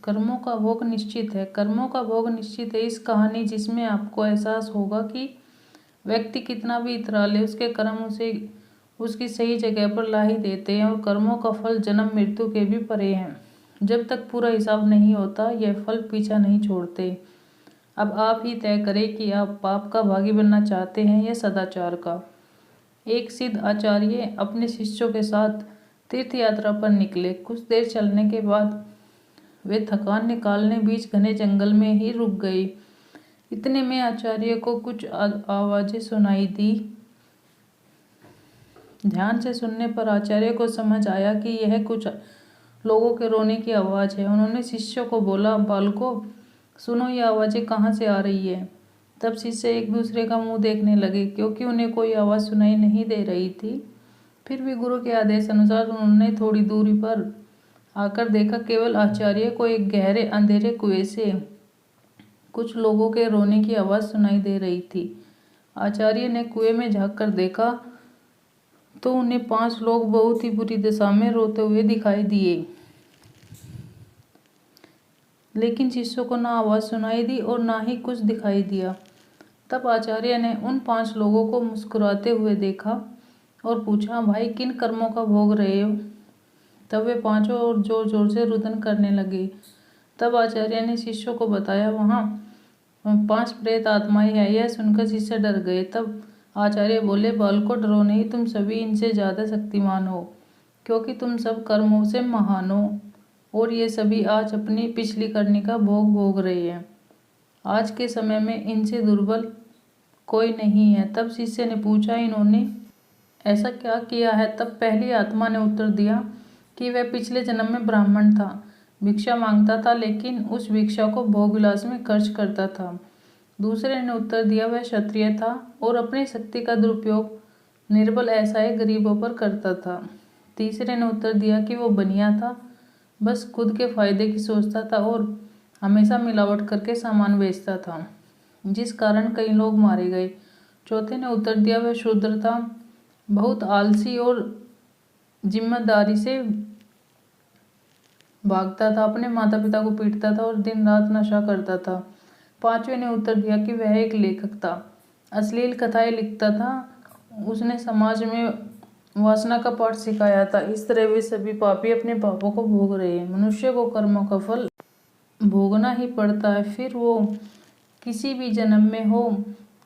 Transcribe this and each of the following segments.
कर्मों का भोग निश्चित है। कर्मों का भोग निश्चित है। इस कहानी जिसमें आपको एहसास होगा कि व्यक्ति कितना भी इतरा ले, उसके कर्म उसे उसकी सही जगह पर ला ही देते हैं और कर्मों का फल जन्म मृत्यु के भी परे हैं। जब तक पूरा हिसाब नहीं होता यह फल पीछा नहीं छोड़ते। अब आप ही तय करें कि आप पाप का भागी बनना चाहते हैं या सदाचार का। एक सिद्ध आचार्य अपने शिष्यों के साथ तीर्थ यात्रा पर निकले। कुछ देर चलने के बाद वे थकान निकालने बीच घने जंगल में ही रुक गए। इतने में आचार्य को कुछ आवाजें सुनाई दी। ध्यान से सुनने पर आचार्य को समझ आया कि यह कुछ लोगों के रोने की आवाज़ है। उन्होंने शिष्यों को बोला, बालकों सुनो, ये आवाज़ें कहाँ से आ रही है। तब शिष्य एक दूसरे का मुंह देखने लगे, क्योंकि उन्हें कोई आवाज़ सुनाई नहीं दे रही थी। फिर भी गुरु के आदेश अनुसार उन्होंने थोड़ी दूरी पर आकर देखा, केवल आचार्य को एक गहरे अंधेरे कुएं से कुछ लोगों के रोने की आवाज़ सुनाई दे रही थी। आचार्य ने कुएं में झाँक कर देखा तो उन्हें 5 लोग बहुत ही बुरी दशा में रोते हुए दिखाई दिए, लेकिन शिष्यों को ना आवाज़ सुनाई दी और ना ही कुछ दिखाई दिया। तब आचार्य ने उन 5 लोगों को मुस्कुराते हुए देखा और पूछा, भाई किन कर्मों का भोग रहे हो। तब वे पांचों और जोर जोर से रुदन करने लगे। तब आचार्य ने शिष्यों को बताया, वहाँ 5 प्रेत आत्माएं हैं। यह सुनकर शिष्य डर गए। तब आचार्य बोले, बालकों डरो नहीं, तुम सभी इनसे ज़्यादा शक्तिमान हो, क्योंकि तुम सब कर्मों से महान हो और ये सभी आज अपनी पिछली करनी का भोग भोग रहे हैं। आज के समय में इनसे दुर्बल कोई नहीं है। तब शिष्य ने पूछा, इन्होंने ऐसा क्या किया है। तब पहली आत्मा ने उत्तर दिया कि वह पिछले जन्म में ब्राह्मण था, भिक्षा मांगता था, लेकिन उस भिक्षा को भोग विलास में खर्च करता था। दूसरे ने उत्तर दिया, वह क्षत्रिय था और अपनी शक्ति का दुरुपयोग निर्बल असहाय गरीबों पर करता था। तीसरे ने उत्तर दिया कि वो बनिया था, बस खुद के फायदे की सोचता था और हमेशा मिलावट करके सामान बेचता था, जिस कारण कई लोग मारे गए। चौथे ने उत्तर दिया, वह शूद्र था, बहुत आलसी और जिम्मेदारी से भागता था, अपने माता पिता को पीटता था और दिन रात नशा करता था। पांचवें ने उत्तर दिया कि वह एक लेखक था, अश्लील कथाएं लिखता था, उसने समाज में वासना का पाठ सिखाया था। इस तरह वे सभी पापी अपने पापों को भोग रहे हैं। मनुष्य को कर्मों का फल भोगना ही पड़ता है, फिर वो किसी भी जन्म में हो।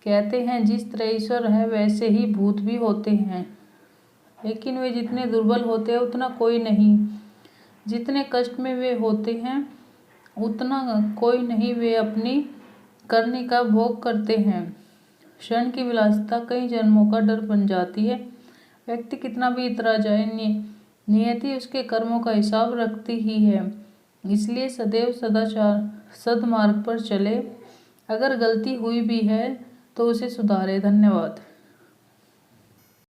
कहते हैं जिस तरह ईश्वर है वैसे ही भूत भी होते हैं, लेकिन वे जितने दुर्बल होते हैं उतना कोई नहीं, जितने कष्ट में वे होते हैं उतना कोई नहीं, वे अपनी करने का भोग करते हैं। क्षण की विलासिता कई जन्मों का डर बन जाती है। व्यक्ति कितना भी इतरा जाए, नियति उसके कर्मों का हिसाब रखती ही है। इसलिए सदैव सदाचार सद्मार्ग पर चले। अगर गलती हुई भी है तो उसे सुधारे। धन्यवाद।